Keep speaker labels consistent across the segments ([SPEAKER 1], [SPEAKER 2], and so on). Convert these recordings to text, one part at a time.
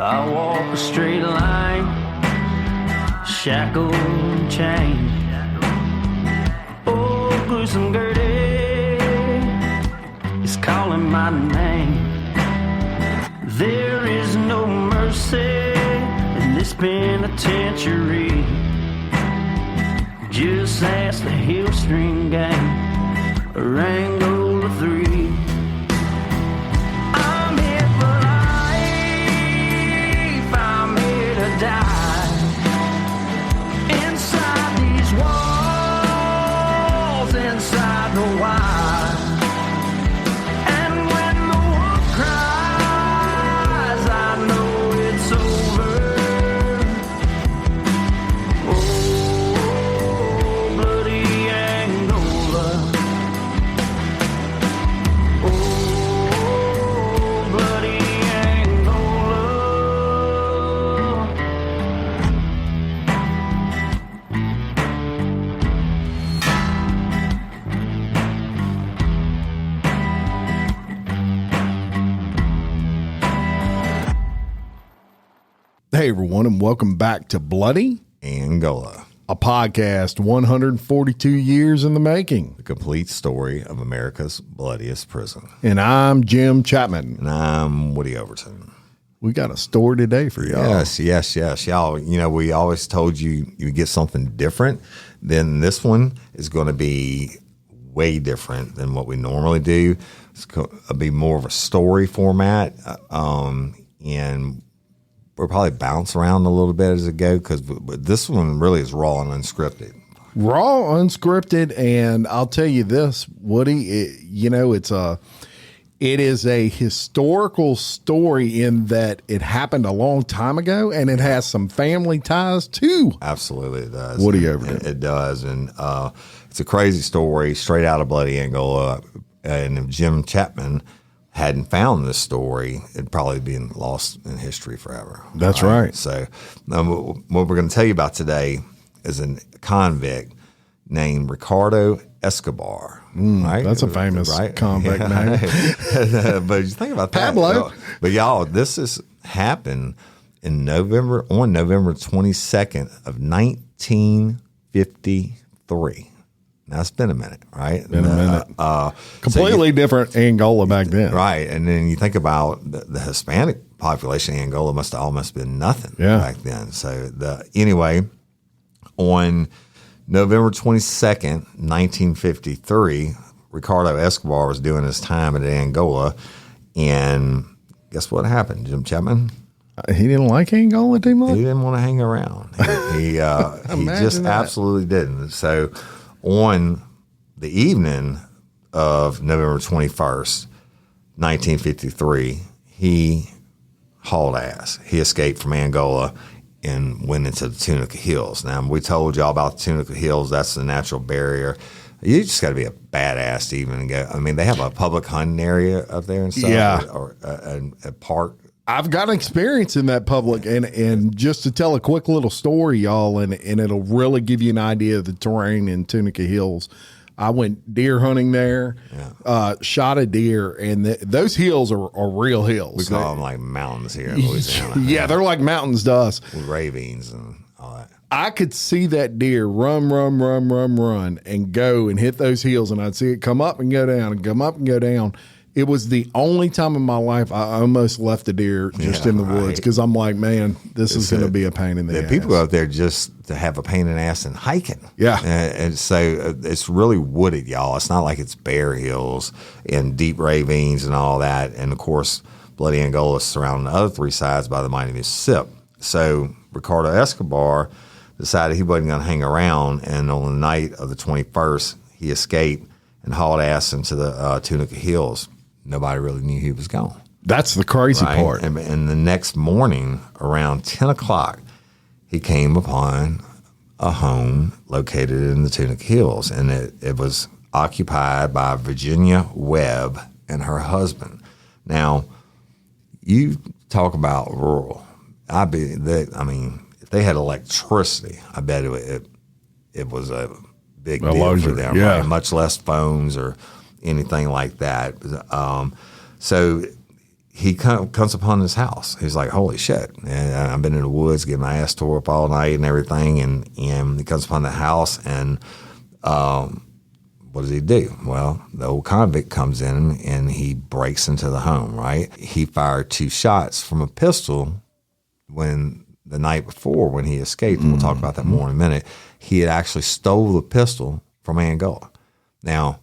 [SPEAKER 1] I walk a straight line, shackled and chained. Oh, gruesome Gertie is calling my name. There is no mercy in this penitentiary. Just ask the Hill String Gang or Angola 3. I'm here for life, I'm here to die. Inside these walls, inside the wire. And when the wolf cries, I know it's over. Oh, bloody Angola. Oh, bloody Angola.
[SPEAKER 2] Hey, everyone, and welcome back to Bloody
[SPEAKER 3] Angola,
[SPEAKER 2] a podcast 142 years in the making.
[SPEAKER 3] the complete story of America's bloodiest prison.
[SPEAKER 2] And I'm Jim Chapman.
[SPEAKER 3] And I'm Woody Overton.
[SPEAKER 2] We got a story today for y'all.
[SPEAKER 3] Yes. Y'all, we always told you get something different. Then this one is going to be way different than what we normally do. It's going to be more of a story format. And we'll probably bounce around a little bit as it goes because this one really is raw and unscripted.
[SPEAKER 2] Raw, unscripted, and I'll tell you this, Woody, it is a historical story in that it happened a long time ago, and it has some family ties too.
[SPEAKER 3] Absolutely, it does.
[SPEAKER 2] Woody Overton.
[SPEAKER 3] It does, and it's a crazy story straight out of Bloody Angola. And if Jim Chapman hadn't found this story, it'd probably been lost in history forever.
[SPEAKER 2] That's right.
[SPEAKER 3] So what we're going to tell you about today is a convict named Ricardo Escobar. Right?
[SPEAKER 2] That's a famous convict name.
[SPEAKER 3] But you think about that.
[SPEAKER 2] Pablo.
[SPEAKER 3] But y'all, this has happened on November 22nd of 1953. Now, it's been a minute, right?
[SPEAKER 2] Been a minute. Completely different Angola back then.
[SPEAKER 3] Right. And then you think about the Hispanic population in Angola must have almost been nothing back then. So anyway, on November 22nd, 1953, Ricardo Escobar was doing his time in Angola. And guess what happened, Jim Chapman?
[SPEAKER 2] He didn't like Angola too much?
[SPEAKER 3] He didn't want to hang around. He just absolutely didn't. So on the evening of November 21st, 1953, he hauled ass. He escaped from Angola and went into the Tunica Hills. Now, we told y'all about the Tunica Hills. That's the natural barrier. You just got to be a badass to even go. I mean, they have a public hunting area up there and stuff, or a park.
[SPEAKER 2] I've got experience in that public, and just to tell a quick little story, y'all, and it'll really give you an idea of the terrain in Tunica Hills. I went deer hunting there, shot a deer, and those hills are real hills.
[SPEAKER 3] We call them like mountains here in Louisiana.
[SPEAKER 2] Yeah, they're like mountains to us.
[SPEAKER 3] With ravines and all that.
[SPEAKER 2] I could see that deer run, and go and hit those hills, and I'd see it come up and go down and come up and go down. It was the only time in my life I almost left a deer just in the woods because I'm like, man, this is going to be a pain in the ass.
[SPEAKER 3] People go out there just to have a pain in the ass and hiking.
[SPEAKER 2] Yeah.
[SPEAKER 3] And so it's really wooded, y'all. It's not like it's bare hills and deep ravines and all that. And, of course, Bloody Angola is surrounding the other three sides by the mighty Mississippi. So Ricardo Escobar decided he wasn't going to hang around. And on the night of the 21st, he escaped and hauled ass into the Tunica Hills. Nobody really knew he was gone.
[SPEAKER 2] That's the crazy part.
[SPEAKER 3] And the next morning, around 10 o'clock, he came upon a home located in the Tunica Hills, and it was occupied by Virginia Webb and her husband. Now, you talk about rural. If they had electricity, I bet it was a big deal for them, right? Much less phones or anything like that. So he comes upon his house. He's like, holy shit. And I've been in the woods getting my ass tore up all night and everything. And he comes upon the house and what does he do? Well, the old convict comes in and he breaks into the home, right? He fired 2 shots from a pistol the night before when he escaped. And we'll talk about that more in a minute. He had actually stole the pistol from Angola. Now,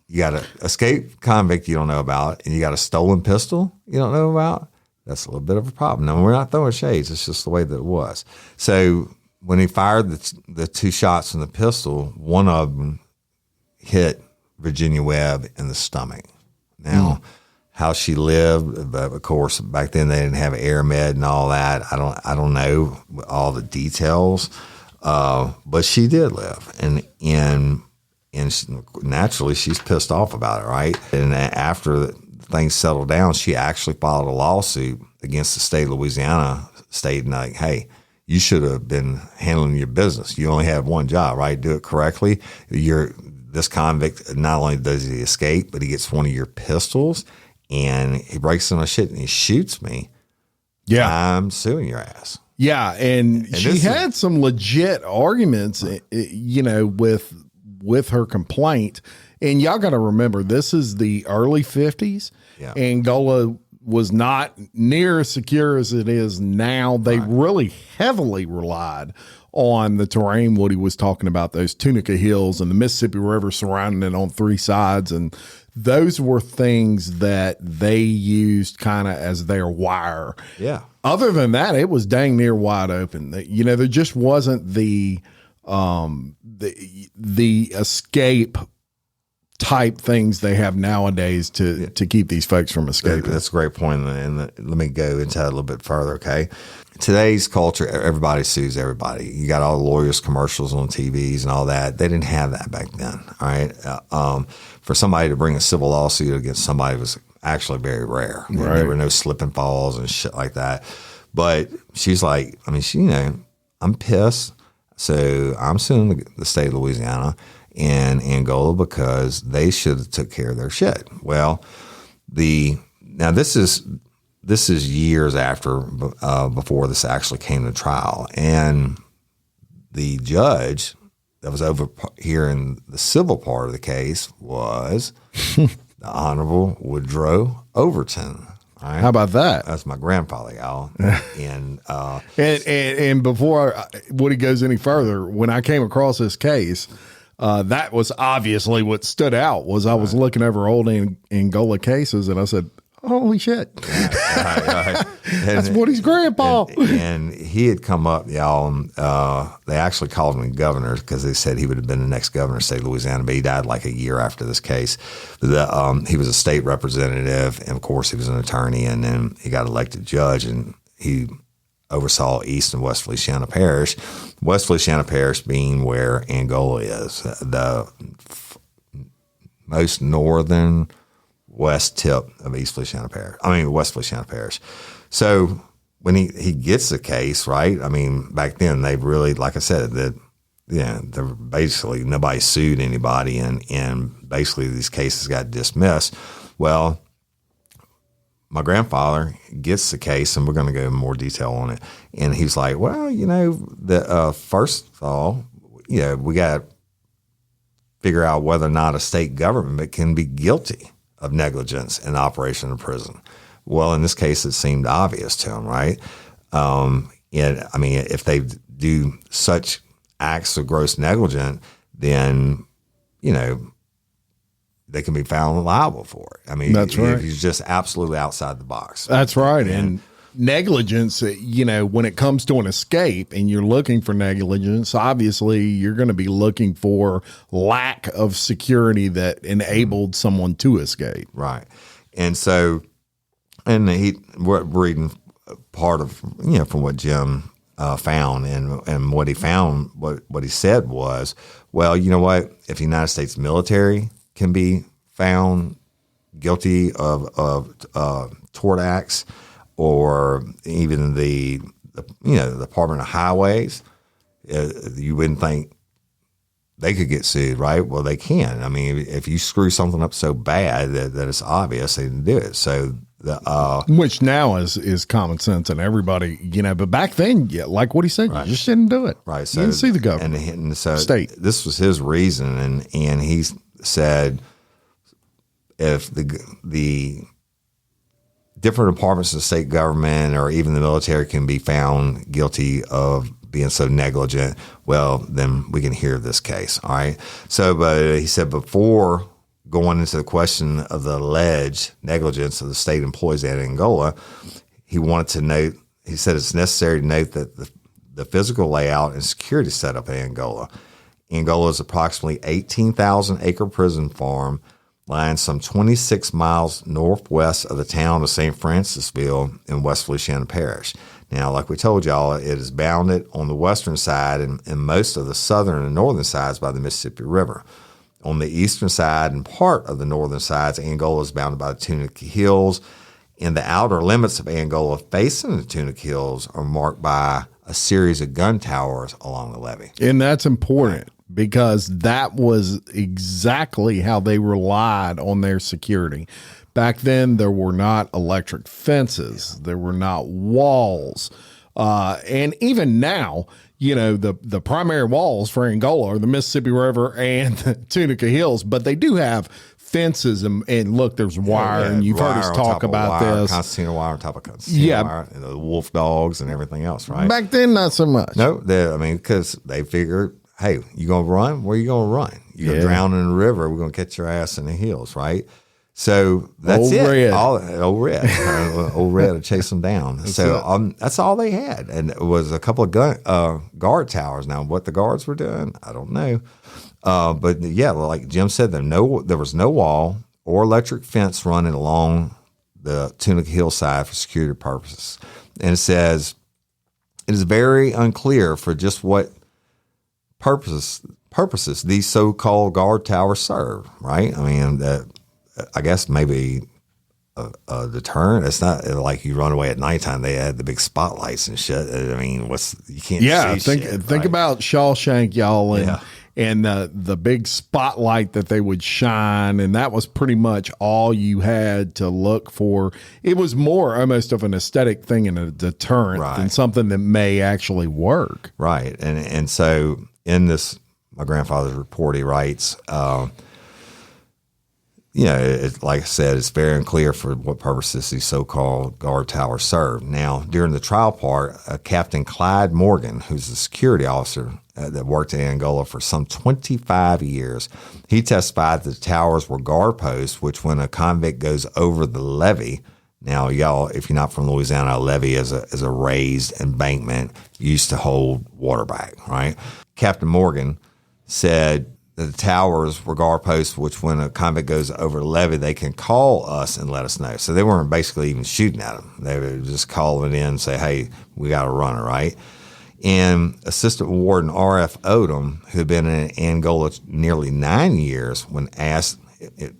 [SPEAKER 3] you got an escaped convict you don't know about, and you got a stolen pistol you don't know about. That's a little bit of a problem. Now, we're not throwing shades. It's just the way that it was. So when he fired the 2 shots from the pistol, one of them hit Virginia Webb in the stomach. Now, how she lived, but of course, back then they didn't have air med and all that. I don't know all the details, but she did live, and naturally she's pissed off about it, right? And after things settled down, she actually filed a lawsuit against the state of Louisiana, stating like, hey, you should have been handling your business. You only have one job, right? Do it correctly. This convict, not only does he escape, but he gets one of your pistols and he breaks into my shit and he shoots me.
[SPEAKER 2] Yeah.
[SPEAKER 3] I'm suing your ass.
[SPEAKER 2] Yeah. And she had some legit arguments, with her complaint. And y'all got to remember, this is the early 50s. Yeah. Angola was not near as secure as it is now. They really heavily relied on the terrain. Woody was talking about those Tunica Hills and the Mississippi River surrounding it on 3 sides. And those were things that they used kind of as their wire.
[SPEAKER 3] Yeah.
[SPEAKER 2] Other than that, it was dang near wide open. There just wasn't the escape type things they have nowadays to keep these folks from escaping.
[SPEAKER 3] That's a great point. And let me go into that a little bit further. Okay. Today's culture, everybody sues everybody. You got all the lawyers commercials on TVs and all that. They didn't have that back then. All right. For somebody to bring a civil lawsuit against somebody was actually very rare. Right. There were no slip and falls and shit like that. But she's like, I'm pissed. So I'm suing the state of Louisiana and Angola because they should have took care of their shit. Well, now this is years after before this actually came to trial, and the judge that was over here in the civil part of the case was the Honorable Woodrow Overton. Right?
[SPEAKER 2] How about that?
[SPEAKER 3] That's my grandfather, y'all. And
[SPEAKER 2] before Woody goes any further, when I came across this case, that was obviously what stood out. I was looking over old Angola cases, and I said, "Holy shit,
[SPEAKER 3] right.
[SPEAKER 2] That's Woody's grandpa."
[SPEAKER 3] And he had come up, y'all. They actually called him governor because they said he would have been the next governor of the state of Louisiana, but he died like a year after this case. He was a state representative, and of course, he was an attorney, and then he got elected judge, and he oversaw East and West Feliciana Parish. West Feliciana Parish being where Angola is, the most northern west tip of West Feliciana Parish. So when he gets the case, right? I mean, back then they really, like I said, they're basically nobody sued anybody, and basically these cases got dismissed. Well, my grandfather gets the case, and we're going to go in more detail on it. And he's like, well, first of all, we got to figure out whether or not a state government can be guilty of negligence in operation of prison. Well, in this case, it seemed obvious to him, right? If they do such acts of gross negligence, then, they can be found liable for it. I mean,
[SPEAKER 2] that's right.
[SPEAKER 3] He's just absolutely outside the box.
[SPEAKER 2] That's right. And negligence, when it comes to an escape and you're looking for negligence, obviously you're going to be looking for lack of security that enabled someone to escape.
[SPEAKER 3] Right. And so, we're reading part of, from what Jim found, and what he found, what he said was, well, you know what, if the United States military can be found guilty of tort acts, or even the Department of Highways, you wouldn't think they could get sued, right? Well, they can. I mean, if you screw something up so bad that it's obvious, they can do it. So
[SPEAKER 2] Which now is common sense and everybody, but back then, like what he said, you just didn't do it.
[SPEAKER 3] Right.
[SPEAKER 2] So, you didn't see the government.
[SPEAKER 3] And so
[SPEAKER 2] state.
[SPEAKER 3] This was his reason. And he said if the different departments of the state government or even the military can be found guilty of being so negligent, well, then we can hear this case. All right. So, but he said before going into the question of the alleged negligence of the state employees at Angola, he wanted to note, he said it's necessary to note that the physical layout and security setup in Angola. Angola is approximately 18,000 acre prison farm lying some 26 miles northwest of the town of St. Francisville in West Louisiana Parish. Now, like we told y'all, it is bounded on the western side and most of the southern and northern sides by the Mississippi River. On the eastern side and part of the northern sides, Angola is bounded by the Tunica Hills. And the outer limits of Angola facing the Tunica Hills are marked by a series of gun towers along the levee.
[SPEAKER 2] And that's important because that was exactly how they relied on their security. Back then, there were not electric fences. There were not walls. And even now, the primary walls for Angola are the Mississippi River and the Tunica Hills, but they do have fences and look, there's wire, and you've heard us talk about this.
[SPEAKER 3] Concertina wire on top of concertina wire, and the wolf dogs and everything else, right?
[SPEAKER 2] Back then, not so much.
[SPEAKER 3] No, because they figured, hey, you going to run? Where you going to run? You're going to drown in the river. We're going to catch your ass in the hills, right? So that's
[SPEAKER 2] old
[SPEAKER 3] it.
[SPEAKER 2] Red.
[SPEAKER 3] Old Red. Old Red to chase them down. That's all they had. And it was a couple of guard towers. Now, what the guards were doing, I don't know. But yeah, like Jim said, there was no wall or electric fence running along the Tunica hillside for security purposes. And it says, it is very unclear for just what purposes these so-called guard towers serve, right? I mean, I guess maybe a deterrent. It's not like you run away at nighttime. They had the big spotlights and shit. I mean, you can't see shit.
[SPEAKER 2] Think about Shawshank, y'all, and the big spotlight that they would shine, and that was pretty much all you had to look for. It was more almost of an aesthetic thing and a deterrent than something that may actually work.
[SPEAKER 3] Right. And so in this, my grandfather's report, he writes, like I said, it's very unclear for what purposes these so-called guard towers serve. Now, during the trial part, Captain Clyde Morgan, who's a security officer that worked in Angola for some 25 years, he testified that the towers were guard posts, which when a convict goes over the levee, now, y'all, if you're not from Louisiana, a levee is a raised embankment used to hold water back, right? Captain Morgan said the towers were guard posts, which when a convict goes over the levee, they can call us and let us know. So they weren't basically even shooting at them. They were just calling in and say, hey, we got a runner, right? And Assistant Warden R.F. Odom, who had been in Angola nearly 9 years, when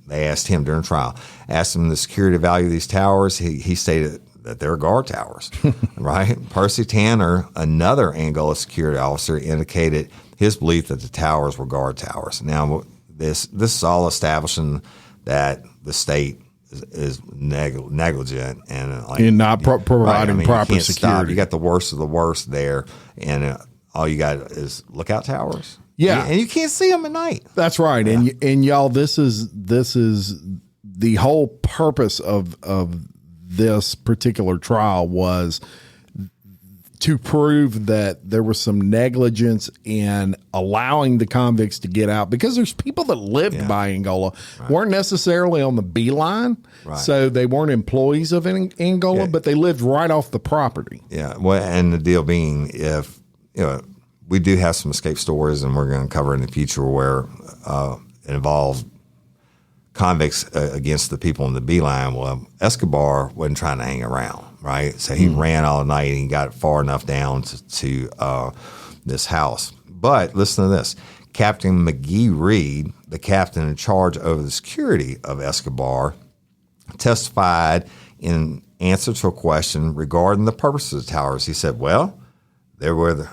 [SPEAKER 3] they asked him during trial, asked him the security value of these towers, he stated that they're guard towers, right? Percy Tanner, another Angola security officer, indicated his belief that the towers were guard towers. Now, this is all establishing that the state is negligent and
[SPEAKER 2] not providing proper security.
[SPEAKER 3] Stop. You got the worst of the worst there, and all you got is lookout towers.
[SPEAKER 2] Yeah,
[SPEAKER 3] and you can't see them at night.
[SPEAKER 2] That's right, yeah. and y'all, this is the whole purpose of this particular trial was to prove that there was some negligence in allowing the convicts to get out, because there's people that lived by Angola, weren't necessarily on the beeline, so they weren't employees of Angola, but they lived right off the property.
[SPEAKER 3] Yeah, well, and the deal being, if we do have some escape stories, and we're going to cover in the future where it involved convicts against the people in the beeline. Well, Escobar wasn't trying to hang around, right? So he ran all night and he got far enough down to this house. But listen to this. Captain McGee Reed, the captain in charge over the security of Escobar, testified in answer to a question regarding the purpose of the towers. He said, well, they were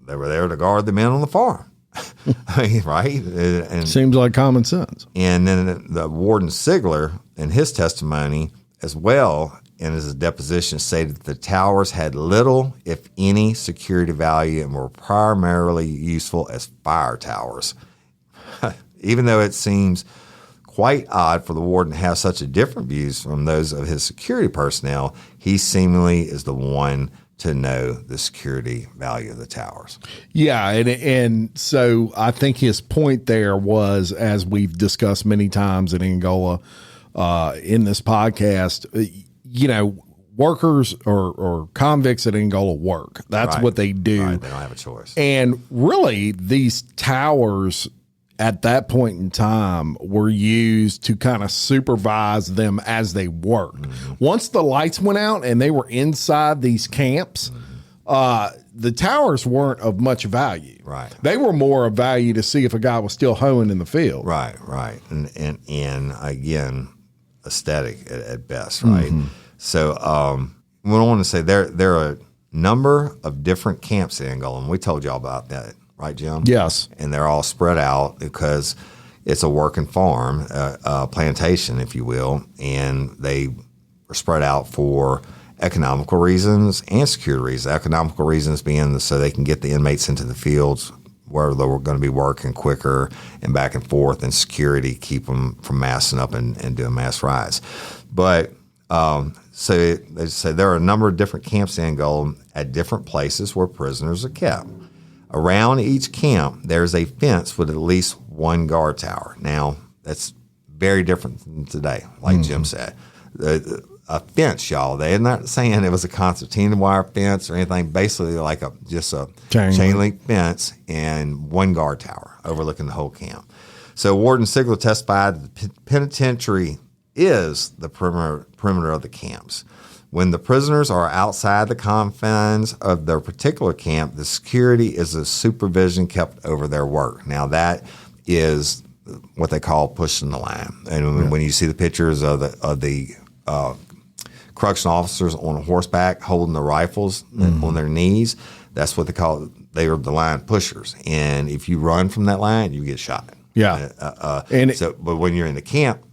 [SPEAKER 3] there to guard the men on the farm. I mean, right? And
[SPEAKER 2] seems like common sense.
[SPEAKER 3] And then the Warden Sigler, in his testimony, as well, in his deposition, stated that the towers had little, if any, security value and were primarily useful as fire towers. Even though it seems quite odd for the warden to have such a different views from those of his security personnel, he seemingly is the one to know the security value of the towers.
[SPEAKER 2] Yeah, and so I think his point there was, as we've discussed many times in Angola in this podcast, workers or convicts at Angola work. That's
[SPEAKER 3] Right.
[SPEAKER 2] what they do.
[SPEAKER 3] Right. They don't have a choice.
[SPEAKER 2] And really, these towers at that point in time were used to kind of supervise them as they worked. Once the lights went out and they were inside these camps, the towers weren't of much value.
[SPEAKER 3] Right.
[SPEAKER 2] They were more of value to see if a guy was still hoeing in the field.
[SPEAKER 3] Right. And again, aesthetic at best, right? So what I want to say, there are a number of different camps in Angola, and we told y'all about that, right, Jim?
[SPEAKER 2] Yes.
[SPEAKER 3] And they're all spread out because it's a working farm, plantation, if you will, and they are spread out for economical reasons and security reasons. Economical reasons being so they can get the inmates into the fields where they were going to be working quicker and back and forth, and security keep them from massing up and doing mass riots. But so they say there are a number of different camps in Angola at different places where prisoners are kept. Around each camp, there's a fence with at least one guard tower. Now, that's very different than today, like Jim said. A fence, y'all. They're not saying it was a concertina wire fence or anything. Basically, like just a chain link fence and one guard tower overlooking the whole camp. So Warden Sigler testified that the penitentiary is the perimeter of the camps. When the prisoners are outside the confines of their particular camp, the security is a supervision kept over their work. Now, that is what they call pushing the line. And when you see the pictures of the correctional officers on horseback holding the rifles on their knees, that's what they call it. They are the line pushers. And if you run from that line, you get shot.
[SPEAKER 2] Yeah.
[SPEAKER 3] But when you're in the camp,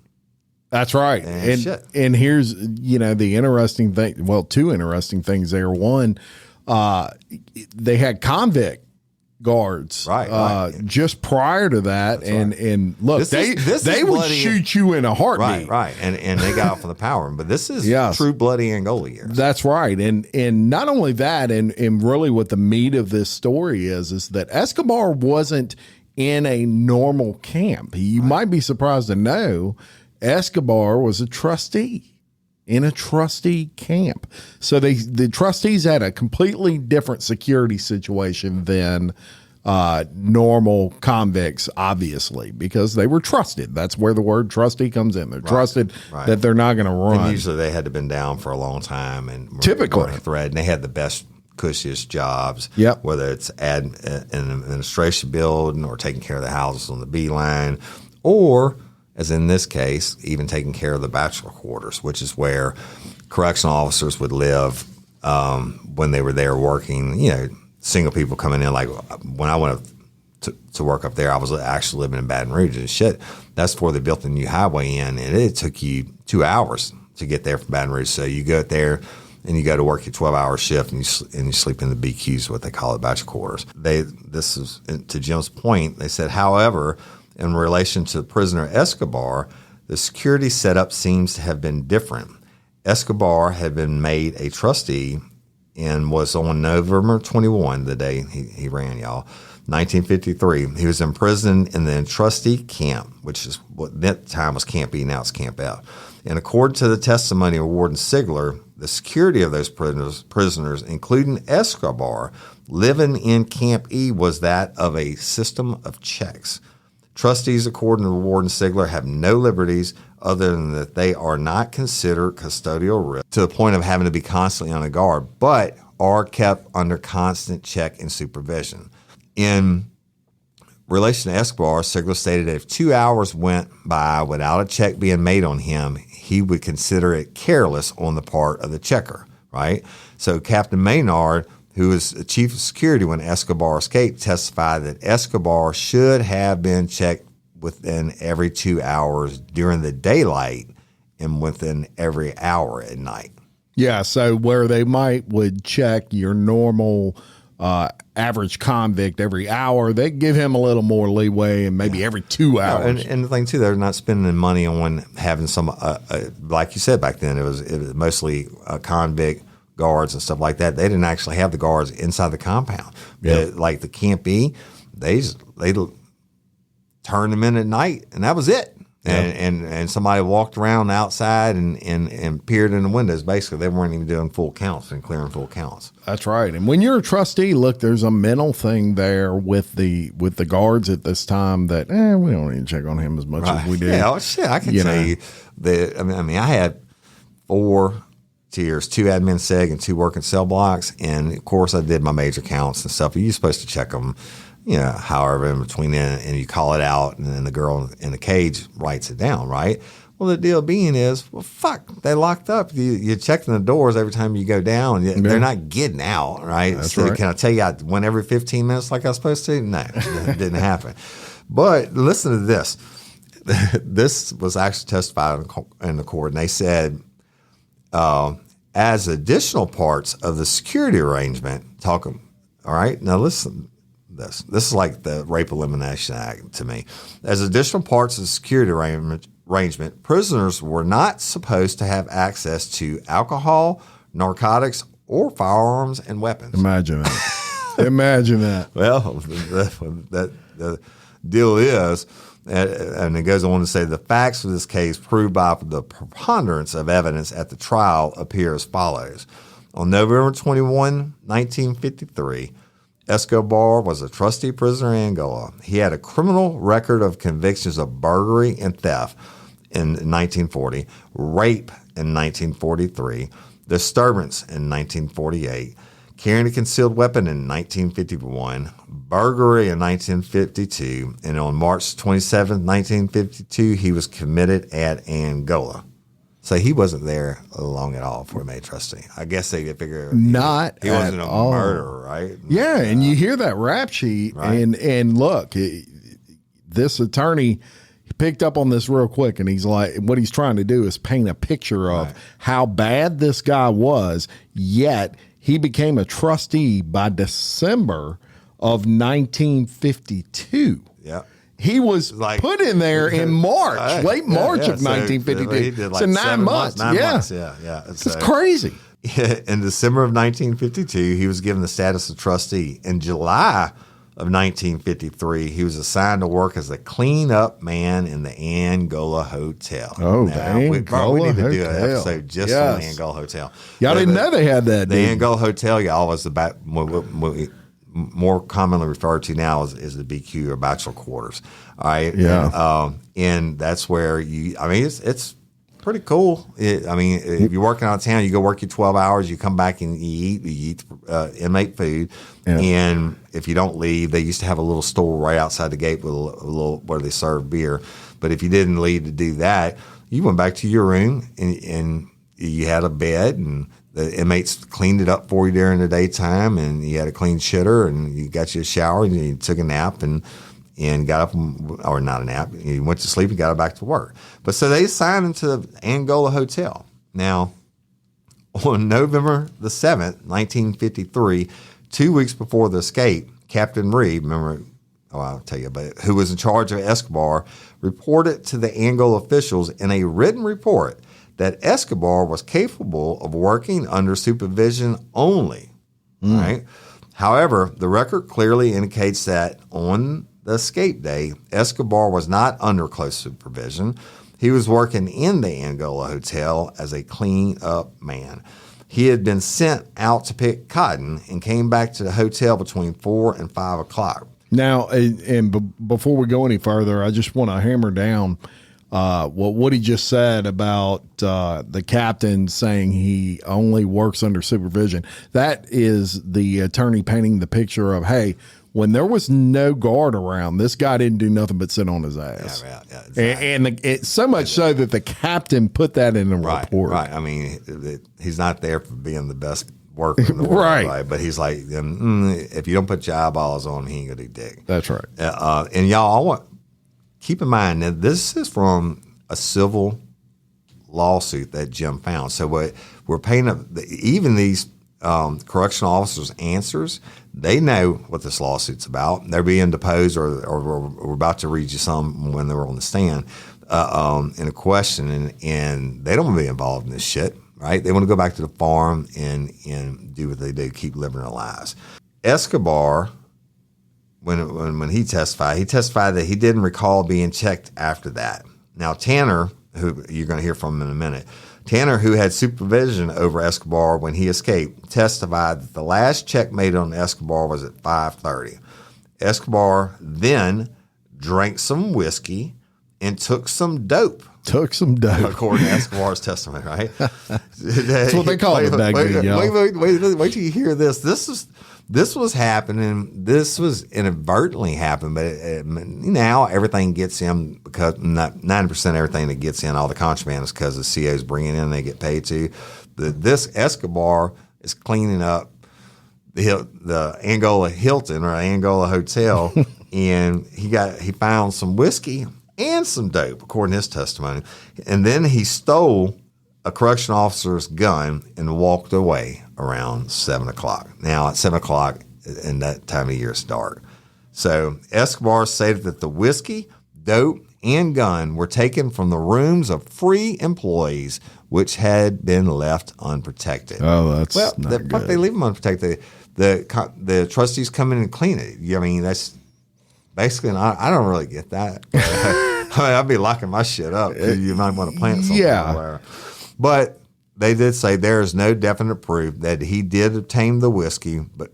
[SPEAKER 2] that's right. And here's, the interesting thing. Well, two interesting things there. One, they had convict guards just prior to that. And look, they would shoot you in a heartbeat.
[SPEAKER 3] Right. And they got off on the power. But this is true bloody Angola years.
[SPEAKER 2] That's right. And not only that, and really what the meat of this story is that Escobar wasn't in a normal camp. You might be surprised to know Escobar was a trustee in a trustee camp. So the trustees had a completely different security situation than normal convicts, obviously, because they were trusted. That's where the word trustee comes in. They're trusted that they're not going to run.
[SPEAKER 3] And usually they had to been down for a long time and
[SPEAKER 2] typically
[SPEAKER 3] thread, and they had the best cushiest jobs, whether it's an administration building or taking care of the houses on the B line, or as in this case, even taking care of the bachelor quarters, which is where correctional officers would live when they were there working. Single people coming in. Like when I went to work up there, I was actually living in Baton Rouge and shit. That's before they built the new highway in, and it took you 2 hours to get there from Baton Rouge. So you go there and you go to work your 12-hour shift, and you sleep in the BQs, what they call it, bachelor quarters. This is to Jim's point. They said, however, in relation to prisoner Escobar, the security setup seems to have been different. Escobar had been made a trustee and was on November 21, the day he ran, y'all, 1953. He was imprisoned in the trustee camp, which is what that time was Camp E, now it's Camp F. And according to the testimony of Warden Sigler, the security of those prisoners, including Escobar, living in Camp E was that of a system of checks. Trustees, according to Warden Sigler, have no liberties other than that they are not considered custodial risk to the point of having to be constantly on guard, but are kept under constant check and supervision. In relation to Escobar, Sigler stated that if 2 hours went by without a check being made on him, he would consider it careless on the part of the checker, right? So Captain Maynard, who was chief of security when Escobar escaped, testified that Escobar should have been checked within every 2 hours during the daylight and within every hour at night.
[SPEAKER 2] Yeah, so where they would check your normal average convict every hour, they give him a little more leeway, and maybe every 2 hours.
[SPEAKER 3] And the thing too, they're not spending money on having some, like you said back then, it was mostly convict guards and stuff like that. They didn't actually have the guards inside the compound.
[SPEAKER 2] Yeah.
[SPEAKER 3] Like the campy, they turned them in at night, and that was it. And somebody walked around outside and peered in the windows. Basically, they weren't even doing full counts and clearing full counts.
[SPEAKER 2] That's right. And when you're a trustee, look, there's a mental thing there with the guards at this time that we don't need to check on him as much as we did.
[SPEAKER 3] Yeah, oh, shit. I can tell you that. I mean, I had 4 tiers, 2 admin seg and 2 working cell blocks, and of course, I did my major counts and stuff. You're supposed to check them, however in between then, and you call it out, and then the girl in the cage writes it down, right? Well, the deal being is, well, fuck, they locked up. You're checking the doors every time you go down. They're not getting out, right?
[SPEAKER 2] That's
[SPEAKER 3] So
[SPEAKER 2] right.
[SPEAKER 3] can I tell you I went every 15 minutes like I was supposed to? No, it didn't happen. But listen to this. This was actually testified in the court, and they said, as additional parts of the security arrangement, all right, now listen. This is like the Rape Elimination Act to me. As additional parts of the security arrangement, prisoners were not supposed to have access to alcohol, narcotics, or firearms and weapons.
[SPEAKER 2] Imagine that. Imagine that.
[SPEAKER 3] Well, the deal is, and it goes on to say, the facts of this case proved by the preponderance of evidence at the trial appear as follows. On November 21, 1953, Escobar was a trustee prisoner in Angola. He had a criminal record of convictions of burglary and theft in 1940, rape in 1943, disturbance in 1948, carrying a concealed weapon in 1951, burglary in 1952, and on March 27, 1952, he was committed at Angola. So he wasn't there long at all before he made trustee. I guess they figure he wasn't a murderer, right?
[SPEAKER 2] Yeah, and you hear that rap sheet,
[SPEAKER 3] right.
[SPEAKER 2] and look, this attorney picked up on this real quick, and he's like, what he's trying to do is paint a picture of how bad this guy was, yet he became a trustee by December of 1952.
[SPEAKER 3] Yeah.
[SPEAKER 2] He was put in there in March, late March of 1952.
[SPEAKER 3] He did like
[SPEAKER 2] so 9 months.
[SPEAKER 3] 9 months. Yeah.
[SPEAKER 2] It's crazy.
[SPEAKER 3] In December of 1952, he was given the status of trustee. In July of 1953, he was assigned to work as a cleanup man in the Angola Hotel.
[SPEAKER 2] Oh, the Angola
[SPEAKER 3] we need to do
[SPEAKER 2] Hotel.
[SPEAKER 3] an episode just on the Angola Hotel.
[SPEAKER 2] Y'all didn't know they had that.
[SPEAKER 3] The Angola Hotel, y'all, was more commonly referred to now as the BQ or bachelor quarters. All right.
[SPEAKER 2] Yeah.
[SPEAKER 3] And that's where it's pretty cool. If you're working out of town, you go work your 12 hours, you come back and you eat inmate food. Yeah. And if you don't leave, they used to have a little store right outside the gate with a little where they serve beer. But if you didn't leave to do that, you went back to your room and you had a bed, and the inmates cleaned it up for you during the daytime, and you had a clean shitter, and you got you a shower, and you took a nap, and got up, or not a nap, you went to sleep and got back to work. But so they assigned him to the Angola Hotel. Now, on November the 7th, 1953, 2 weeks before the escape, Captain Reed, I'll tell you about it, who was in charge of Escobar, reported to the Angola officials in a written report that Escobar was capable of working under supervision only. Right? However, the record clearly indicates that on the escape day, Escobar was not under close supervision. He was working in the Angola Hotel as a clean-up man. He had been sent out to pick cotton and came back to the hotel between 4 and 5 o'clock.
[SPEAKER 2] Now, before we go any further, I just want to hammer down what he just said about the captain saying he only works under supervision. That is the attorney painting the picture of, hey, when there was no guard around, this guy didn't do nothing but sit on his ass.
[SPEAKER 3] Yeah, exactly.
[SPEAKER 2] And it's so much so that the captain put that in the report.
[SPEAKER 3] Right. I mean, he's not there for being the best worker in the world. Right. But he's like, if you don't put your eyeballs on him, he ain't going to do dick.
[SPEAKER 2] That's right.
[SPEAKER 3] And y'all, keep in mind that this is from a civil lawsuit that Jim found. So what we're paying up, even these correctional officers' answers, they know what this lawsuit's about. They're being deposed, or we're about to read you some when they were on the stand in a question, and they don't want to be involved in this shit, right? They want to go back to the farm and do what they do, keep living their lives. Escobar, when he testified that he didn't recall being checked after that. Now, Tanner, who you're going to hear from in a minute, Tanner, who had supervision over Escobar when he escaped, testified that the last check made on Escobar was at 5:30. Escobar then drank some whiskey and took some dope. According to Escobar's testimony, right?
[SPEAKER 2] That's what they call it back then, y'all.
[SPEAKER 3] Wait till you hear this. This was happening. This was inadvertently happened, but now everything gets in because 90% of everything that gets in, all the contraband is because the COs bring it in, they get paid to. This Escobar is cleaning up the Angola Hilton or Angola Hotel, and he found some whiskey and some dope, according to his testimony, and then he stole a correctional officer's gun and walked away around 7 o'clock. Now, at 7 o'clock, in that time of year, it's dark. So Escobar stated that the whiskey, dope, and gun were taken from the rooms of free employees, which had been left unprotected.
[SPEAKER 2] Oh, that's not good.
[SPEAKER 3] They leave them unprotected. The trustees come in and clean it. I mean, that's basically, I don't really get that. I'd be locking my shit up because you might want to plant something.
[SPEAKER 2] Yeah.
[SPEAKER 3] But they did say there is no definite proof that he did obtain the whiskey, but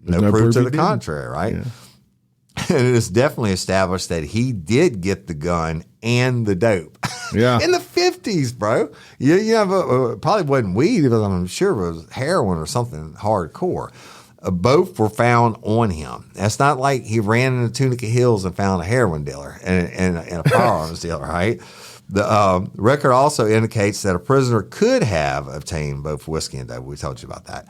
[SPEAKER 3] no proof to the contrary, right? Yeah. And it is definitely established that he did get the gun and the dope.
[SPEAKER 2] Yeah.
[SPEAKER 3] In the 50s, bro. You have probably wasn't weed, but I'm sure it was heroin or something hardcore. Both were found on him. That's not like he ran into Tunica Hills and found a heroin dealer and a firearms dealer, right? The record also indicates that a prisoner could have obtained both whiskey and dope. We told you about that.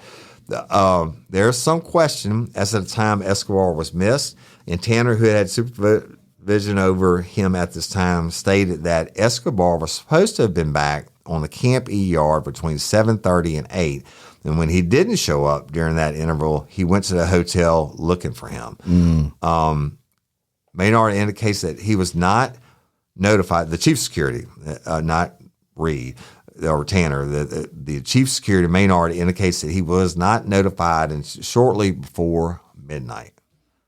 [SPEAKER 3] There's some question as to the time Escobar was missed, and Tanner, who had supervision over him at this time, stated that Escobar was supposed to have been back on the Camp E yard between 7:30 and 8, and when he didn't show up during that interval, he went to the hotel looking for him. Maynard indicates that he was not notified, the chief security, not Reed or Tanner, the chief security, Maynard, indicates that he was not notified and shortly before midnight.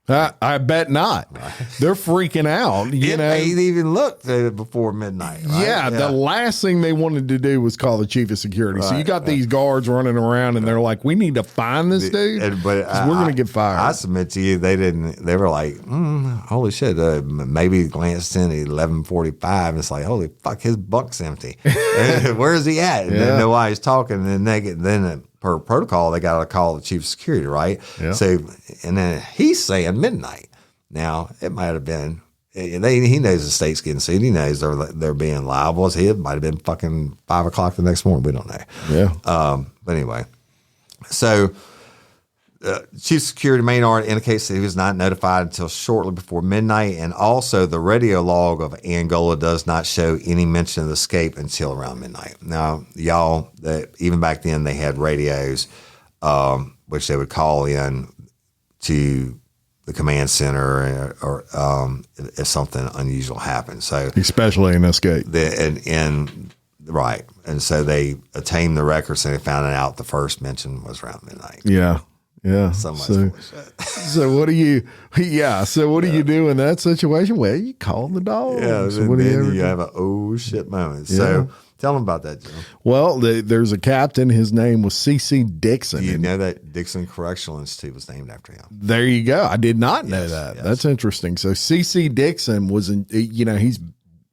[SPEAKER 2] I bet not. Right. They're freaking out. You know,
[SPEAKER 3] they even looked before midnight. Right?
[SPEAKER 2] Yeah, the last thing they wanted to do was call the chief of security. Right. So you got these guards running around, and they're like, "We need to find this dude, but we're going to get fired." I
[SPEAKER 3] submit to you, they didn't. They were like, "Holy shit!" Maybe glanced in at 11:45. It's like, "Holy fuck, his buck's empty. Where is he at?" And they know why he's talking. And then per protocol, they got to call the chief of security, right?
[SPEAKER 2] Yeah.
[SPEAKER 3] So, and then he's saying midnight. Now, it might have been, he knows the state's getting sued. He knows they're being liable. So it might have been fucking 5 o'clock the next morning. We don't know.
[SPEAKER 2] Yeah.
[SPEAKER 3] But anyway, so Chief Security Maynard indicates that he was not notified until shortly before midnight. And also the radio log of Angola does not show any mention of the escape until around midnight. Now, y'all, even back then they had radios, which they would call in to the command center or if something unusual happened. So
[SPEAKER 2] especially an escape.
[SPEAKER 3] Right. And so they attained the records and they found out the first mention was around midnight.
[SPEAKER 2] Yeah. Yeah. So what do you do in that situation? Well, you call the dog.
[SPEAKER 3] Yeah.
[SPEAKER 2] So
[SPEAKER 3] then you have a oh shit moment. Yeah. So tell them about that, Joe.
[SPEAKER 2] Well, there's a captain. His name was C.C. Dixon.
[SPEAKER 3] Do you know that Dixon Correctional Institute was named after him?
[SPEAKER 2] There you go. I did not know that. Yes. That's interesting. So C.C. Dixon was, he's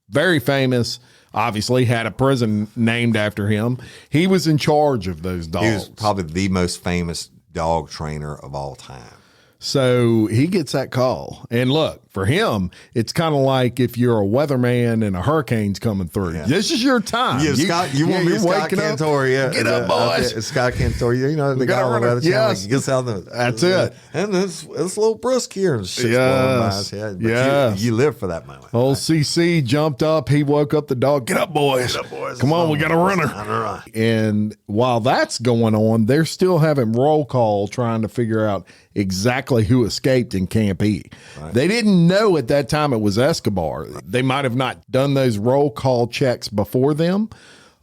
[SPEAKER 2] very famous. Obviously, had a prison named after him. He was in charge of those dogs.
[SPEAKER 3] He was probably the most famous dog trainer of all time.
[SPEAKER 2] So he gets that call. And look, for him, it's kind of like if you're a weatherman and a hurricane's coming through. Yeah. This is your time.
[SPEAKER 3] Yeah, Scott, you want me Scott Cantor? Yeah,
[SPEAKER 2] get up, boys.
[SPEAKER 3] Scott Cantor. You know the guy on the weather channel. He gets out the.
[SPEAKER 2] That's it.
[SPEAKER 3] And it's a little brisk here and shit's blowing by his head. But you live for that moment.
[SPEAKER 2] Old CC jumped up. He woke up the dog. Get up, boys.
[SPEAKER 3] Get up, boys.
[SPEAKER 2] Come on, we got a runner. And while that's going on, they're still having roll call trying to figure out exactly who escaped in Camp E. Right. They didn't know at that time it was Escobar. They might have not done those roll call checks before them,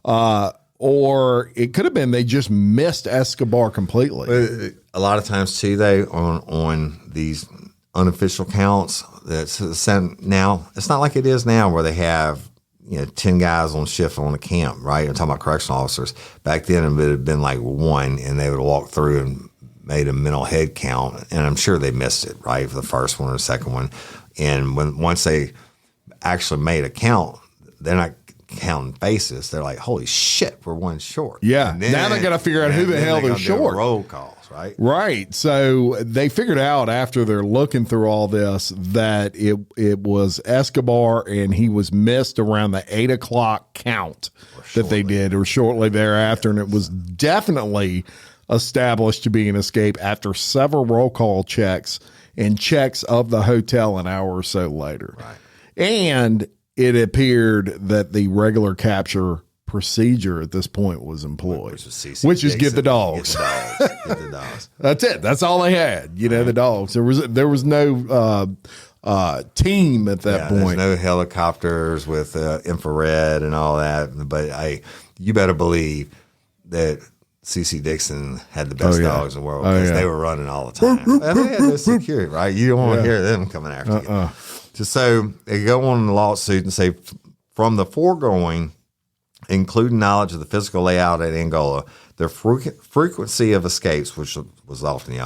[SPEAKER 2] or it could have been they just missed Escobar completely.
[SPEAKER 3] A lot of times, too, on these unofficial counts, that's now it's not like it is now where they have 10 guys on shift on the camp, right? I'm talking about correctional officers. Back then, it would have been like one, and they would walk through and made a mental head count, and I'm sure they missed it, right, for the first one or the second one. And once they actually made a count, they're not counting faces. They're like, holy shit, we're one short.
[SPEAKER 2] Yeah. Now they got to figure out who the hell they're short.
[SPEAKER 3] Roll calls, right?
[SPEAKER 2] Right. So they figured out after they're looking through all this that it was Escobar, and he was missed around the 8 o'clock count that they did, or shortly thereafter. And it was definitely established to be an escape after several roll call checks and checks of the hotel an hour or so later.
[SPEAKER 3] Right.
[SPEAKER 2] And it appeared that the regular capture procedure at this point was employed, which is get the dogs.
[SPEAKER 3] Get the dogs.
[SPEAKER 2] That's it. That's all they had. The dogs. There was no team at that point.
[SPEAKER 3] There's no helicopters with infrared and all that. But you better believe that C.C. Dixon had the best dogs in the world because they were running all the time. And they had no security, right? You don't want to hear them coming after you. So they go on in the lawsuit and say, from the foregoing, including knowledge of the physical layout at Angola, the frequency of escapes, which was often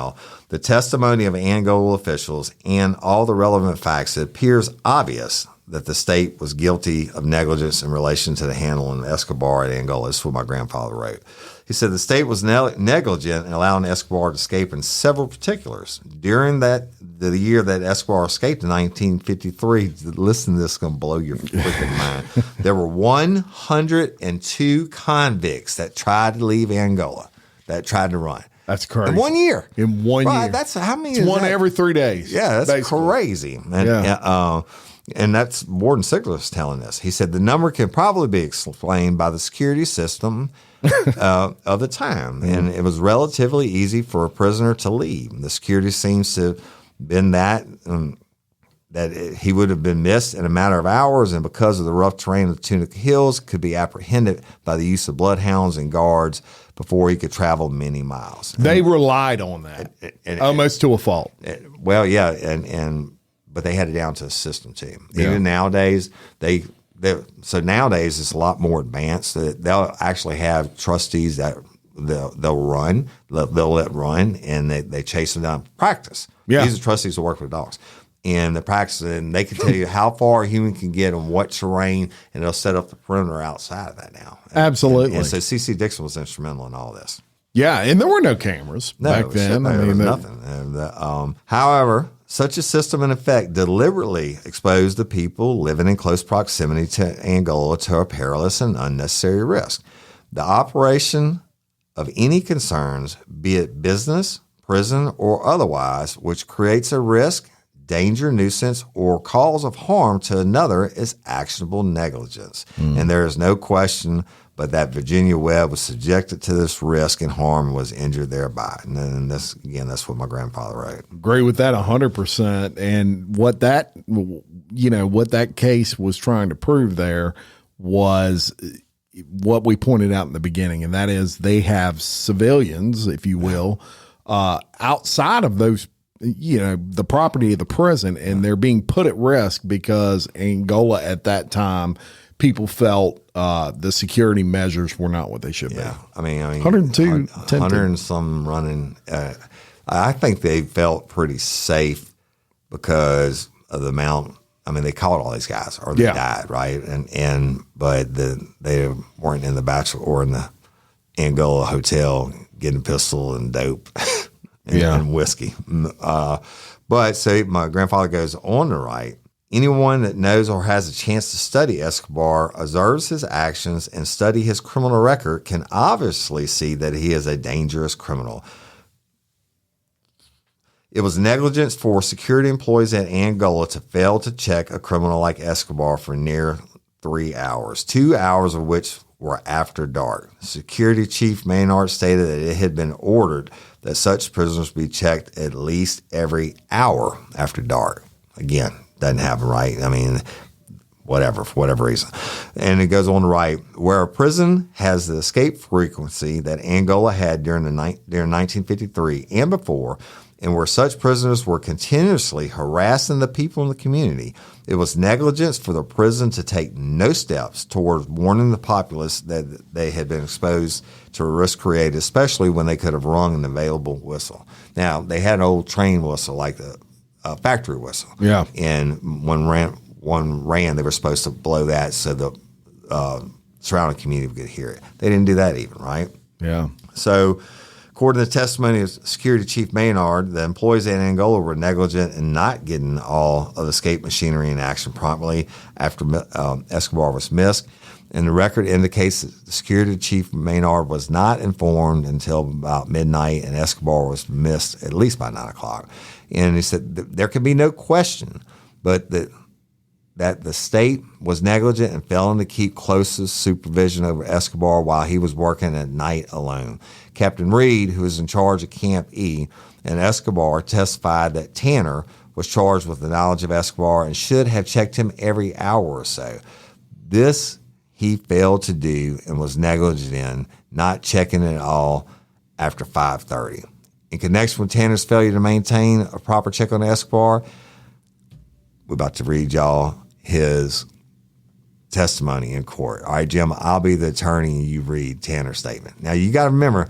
[SPEAKER 3] the testimony of Angola officials, and all the relevant facts, it appears obvious that the state was guilty of negligence in relation to the handling of Escobar at Angola. This is what my grandfather wrote. He said the state was negligent in allowing Escobar to escape in several particulars. During the year that Escobar escaped in 1953, listen to this, is going to blow your freaking mind. There were 102 convicts that tried to leave Angola, that tried to run.
[SPEAKER 2] That's crazy.
[SPEAKER 3] In 1 year.
[SPEAKER 2] In 1 year.
[SPEAKER 3] That's how many?
[SPEAKER 2] It's one every 3 days.
[SPEAKER 3] Yeah, that's basically crazy. And that's Warden Sigler's telling us. He said the number can probably be explained by the security system of the time, and it was relatively easy for a prisoner to leave. The security seems to have been that he would have been missed in a matter of hours, and because of the rough terrain of the Tunica Hills, could be apprehended by the use of bloodhounds and guards before he could travel many miles.
[SPEAKER 2] They relied on that, almost to a fault.
[SPEAKER 3] Well, yeah, but they had it down to a system team. Even nowadays, so nowadays it's a lot more advanced. They'll actually have trustees that they'll run, they'll let run, and they chase them down. Practice.
[SPEAKER 2] Yeah.
[SPEAKER 3] These are trustees that work with dogs. And the practice, and they can tell you how far a human can get on what terrain, and they'll set up the perimeter outside of that now.
[SPEAKER 2] Absolutely.
[SPEAKER 3] And so C.C. Dixon was instrumental in all this.
[SPEAKER 2] Yeah, and there were no cameras back then.
[SPEAKER 3] There was nothing. And, however, such a system in effect deliberately exposed the people living in close proximity to Angola to a perilous and unnecessary risk. The operation of any concerns, be it business, prison, or otherwise, which creates a risk, danger, nuisance, or cause of harm to another is actionable negligence. And there is no question but that Virginia Webb was subjected to this risk and harm and was injured thereby. And then this, again, that's what my grandfather wrote.
[SPEAKER 2] Agree with that 100%. And what that case was trying to prove there was what we pointed out in the beginning, and that is they have civilians, if you will, outside of those, the property of the prison, and they're being put at risk because Angola at that time, people felt the security measures were not what they should be.
[SPEAKER 3] I mean,
[SPEAKER 2] 102,
[SPEAKER 3] 100 and some running. I think they felt pretty safe because of the amount. I mean, they caught all these guys, or they died, right? But they weren't in the Bachelor or in the Angola hotel getting a pistol and dope. and whiskey. But so my grandfather goes on to write, anyone that knows or has a chance to study Escobar, observes his actions, and study his criminal record can obviously see that he is a dangerous criminal. It was negligence for security employees at Angola to fail to check a criminal like Escobar for near 3 hours, 2 hours of which were after dark. Security Chief Maynard stated that it had been ordered that such prisoners be checked at least every hour after dark. Again, doesn't have a right. I mean, whatever, for whatever reason. And it goes on to write, where a prison has the escape frequency that Angola had during 1953 and before, and where such prisoners were continuously harassing the people in the community, it was negligence for the prison to take no steps towards warning the populace that they had been exposed to a risk created, especially when they could have rung an available whistle. Now, they had an old train whistle like the factory whistle.
[SPEAKER 2] Yeah.
[SPEAKER 3] And when one ran, they were supposed to blow that so the surrounding community could hear it. They didn't do that even, right?
[SPEAKER 2] Yeah.
[SPEAKER 3] So, according to the testimony of Security Chief Maynard, the employees in Angola were negligent in not getting all of escape machinery in action promptly after Escobar was missed. And the record indicates that the Security Chief Maynard was not informed until about midnight, and Escobar was missed at least by 9 o'clock. And he said there can be no question but that the state was negligent and failing to keep closest supervision over Escobar while he was working at night alone. Captain Reed, who was in charge of Camp E, and Escobar testified that Tanner was charged with the knowledge of Escobar and should have checked him every hour or so. This he failed to do and was negligent in, not checking at all after 5:30. In connection with Tanner's failure to maintain a proper check on Escobar, we're about to read y'all his testimony in court. All right, Jim, I'll be the attorney and you read Tanner's statement. Now, you got to remember,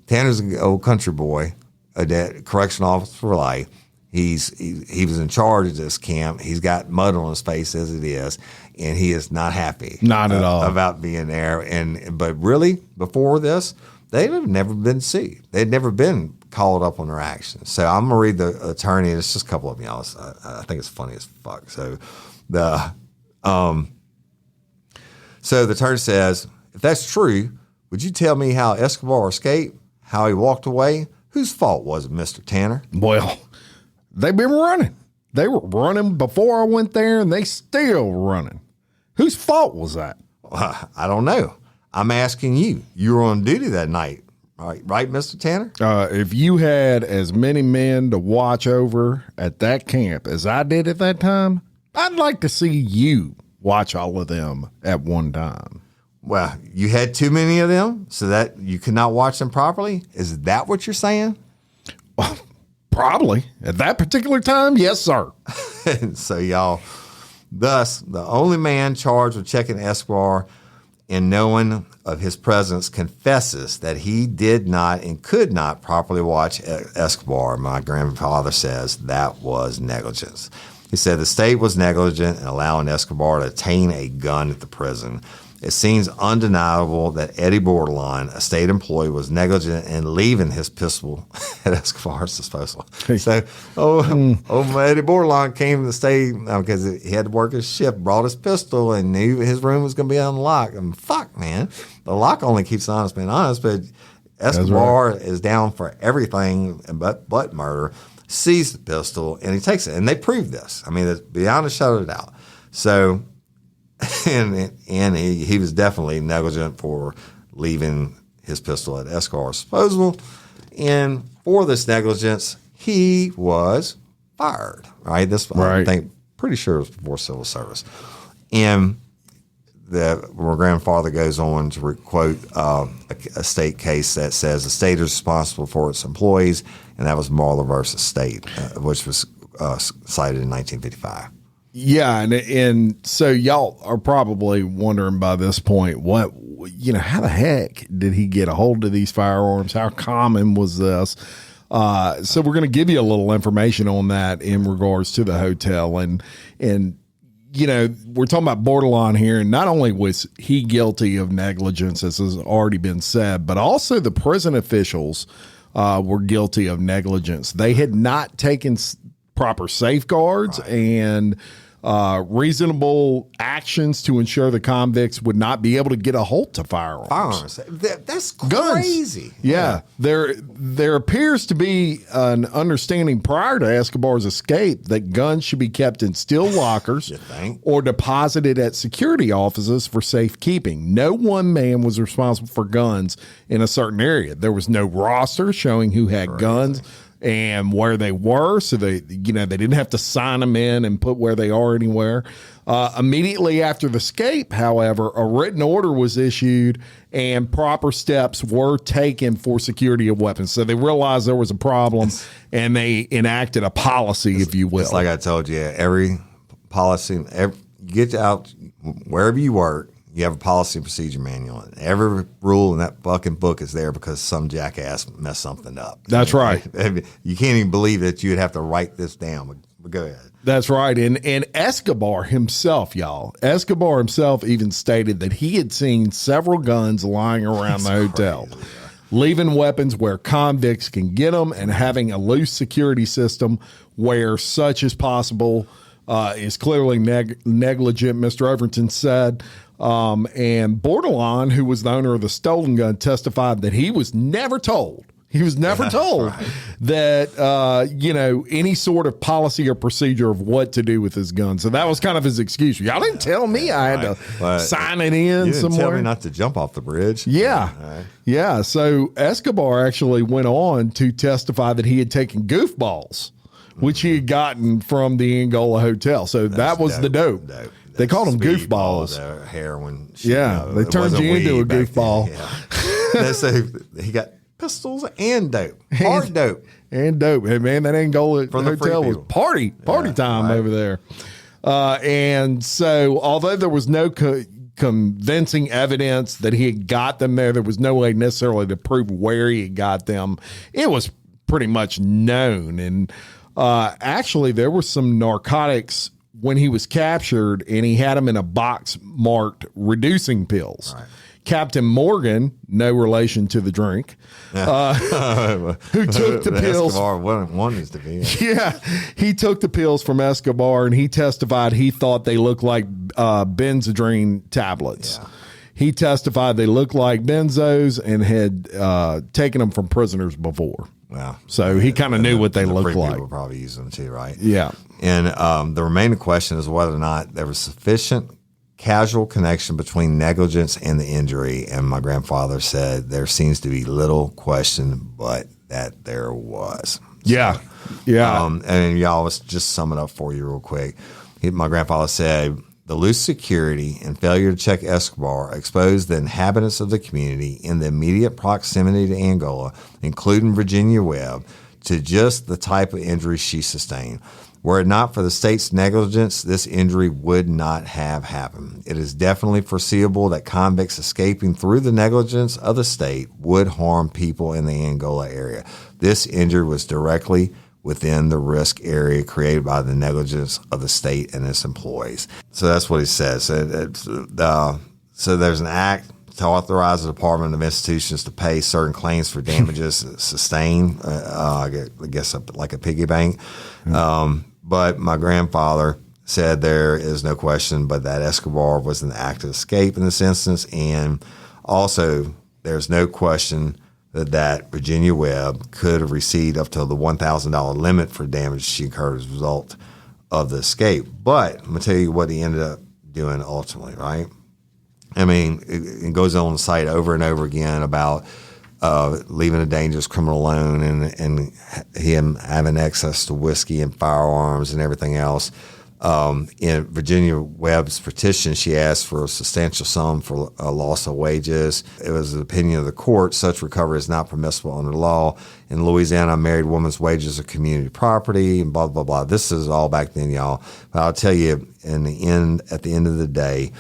[SPEAKER 3] Tanner's an old country boy, a correctional officer for life. He was in charge of this camp. He's got mud on his face as it is, and he is not happy.
[SPEAKER 2] Not at all.
[SPEAKER 3] About being there. But really, before this, they had never been sued. They'd never been called up on their actions. So I'm going to read the attorney, and it's just a couple of y'all. I think it's funny as fuck. So the attorney says, if that's true, would you tell me how Escobar escaped, how he walked away? Whose fault was it, Mr. Tanner?
[SPEAKER 2] Well, they've been running. They were running before I went there, and they still running. Whose fault was that?
[SPEAKER 3] I don't know. I'm asking you. You were on duty that night, right, Mr. Tanner?
[SPEAKER 2] If you had as many men to watch over at that camp as I did at that time, I'd like to see you watch all of them at one time.
[SPEAKER 3] Well, you had too many of them so that you could not watch them properly? Is that what you're saying?
[SPEAKER 2] Well, probably. At that particular time, yes, sir.
[SPEAKER 3] And so, y'all, thus, the only man charged with checking Escobar and knowing of his presence confesses that he did not and could not properly watch Escobar. My grandfather says that was negligence. He said the state was negligent in allowing Escobar to attain a gun at the prison. It seems undeniable that Eddie Bordelon, a state employee, was negligent in leaving his pistol at Escobar's disposal. So, Eddie Bordelon came to the state because he had to work his shift, brought his pistol, and knew his room was going to be unlocked. And fuck, man, the lock only keeps an honest man honest, but Escobar is down for everything but murder. Sees the pistol and he takes it, and they proved this. I mean, it's beyond a shadow of a doubt. So, and he was definitely negligent for leaving his pistol at Escobar's disposal, and for this negligence, he was fired. Right? I think pretty sure it was before civil service, and my grandfather goes on to quote a state case that says the state is responsible for its employees, and that was Marler versus State, which was cited in 1955.
[SPEAKER 2] Yeah, and so y'all are probably wondering by this point, how the heck did he get a hold of these firearms? How common was this? So we're going to give you a little information on that in regards to the hotel, and we're talking about Bordelon here, and not only was he guilty of negligence, as has already been said, but also the prison officials were guilty of negligence. They had not taken proper safeguards and reasonable actions to ensure the convicts would not be able to get a hold to firearms.
[SPEAKER 3] That's crazy.
[SPEAKER 2] Guns. Yeah. There appears to be an understanding prior to Escobar's escape that guns should be kept in steel lockers or deposited at security offices for safekeeping. No one man was responsible for guns in a certain area. There was no roster showing who had guns and where they were, so they didn't have to sign them in and put where they are anywhere. Immediately after the escape, however, a written order was issued and proper steps were taken for security of weapons. So they realized there was a problem and they enacted a policy, if you will.
[SPEAKER 3] It's like I told you, every policy, get out wherever you work, you have a policy and procedure manual. And every rule in that fucking book is there because some jackass messed something up.
[SPEAKER 2] That's right.
[SPEAKER 3] You can't even believe that you'd have to write this down. But go ahead.
[SPEAKER 2] That's right. And Escobar himself, even stated that he had seen several guns lying around the hotel, leaving weapons where convicts can get them and having a loose security system where such as possible is clearly negligent, Mr. Overton said. And Bordelon, who was the owner of the stolen gun, testified that he was never told. He was never told that, any sort of policy or procedure of what to do with his gun. So that was kind of his excuse. Y'all didn't tell me I had to sign it in
[SPEAKER 3] you
[SPEAKER 2] somewhere.
[SPEAKER 3] Tell me not to jump off the bridge.
[SPEAKER 2] Yeah. Yeah. So Escobar actually went on to testify that he had taken goofballs, which he had gotten from the Angola hotel. So that was the dope. They called them goofballs.
[SPEAKER 3] Heroin.
[SPEAKER 2] They turned you into a goofball.
[SPEAKER 3] They say he got pistols and dope. Hard dope.
[SPEAKER 2] And dope. Hey, man, that Angola hotel was party time over there. And so, although there was no convincing evidence that he had got them there was no way necessarily to prove where he had got them. It was pretty much known. And actually, there were some narcotics when he was captured, and he had them in a box marked reducing pills. Right. Captain Morgan, no relation to the drink, who took the pills.
[SPEAKER 3] Escobar wanted to be.
[SPEAKER 2] Yeah, he took the pills from Escobar, and he testified he thought they looked like Benzedrine tablets. Yeah. He testified they looked like benzos and had taken them from prisoners before.
[SPEAKER 3] Wow.
[SPEAKER 2] So he kind of knew what they looked like.
[SPEAKER 3] People probably use them too, right?
[SPEAKER 2] Yeah.
[SPEAKER 3] And the remaining question is whether or not there was sufficient causal connection between negligence and the injury. And my grandfather said there seems to be little question, but that there was.
[SPEAKER 2] Yeah. Yeah.
[SPEAKER 3] And y'all, let's just sum it up for you real quick. My grandfather said, the loose security and failure to check Escobar exposed the inhabitants of the community in the immediate proximity to Angola, including Virginia Webb, to just the type of injury she sustained. Were it not for the state's negligence, this injury would not have happened. It is definitely foreseeable that convicts escaping through the negligence of the state would harm people in the Angola area. This injury was directly within the risk area created by the negligence of the state and its employees. So that's what he says. So there's an act to authorize the Department of Institutions to pay certain claims for damages sustained, I guess like a piggy bank. But my grandfather said there is no question but that Escobar was an act of escape in this instance, and also there's no question that Virginia Webb could have received up to the $1,000 limit for damage she incurred as a result of the escape. But I'm going to tell you what he ended up doing ultimately, right? I mean, it goes on the site over and over again about leaving a dangerous criminal alone and him having access to whiskey and firearms and everything else. In Virginia Webb's petition, she asked for a substantial sum for a loss of wages. It was the opinion of the court such recovery is not permissible under law. In Louisiana, a married woman's wages are community property and blah, blah, blah. This is all back then, y'all. But I'll tell you, at the end of the day,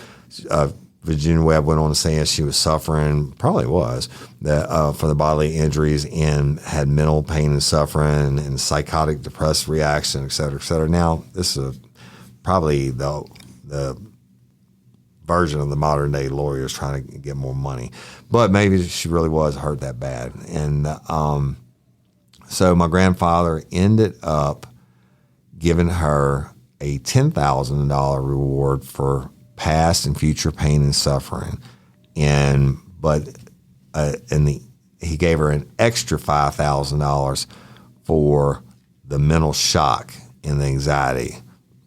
[SPEAKER 3] Virginia Webb went on to say she was suffering, probably was, that for the bodily injuries and had mental pain and suffering and psychotic depressive reaction, et cetera, et cetera. Now, this is probably the version of the modern day lawyers trying to get more money, but maybe she really was hurt that bad. And So my grandfather ended up giving her a $10,000 reward for past and future pain and suffering, he gave her an extra $5,000 for the mental shock and the anxiety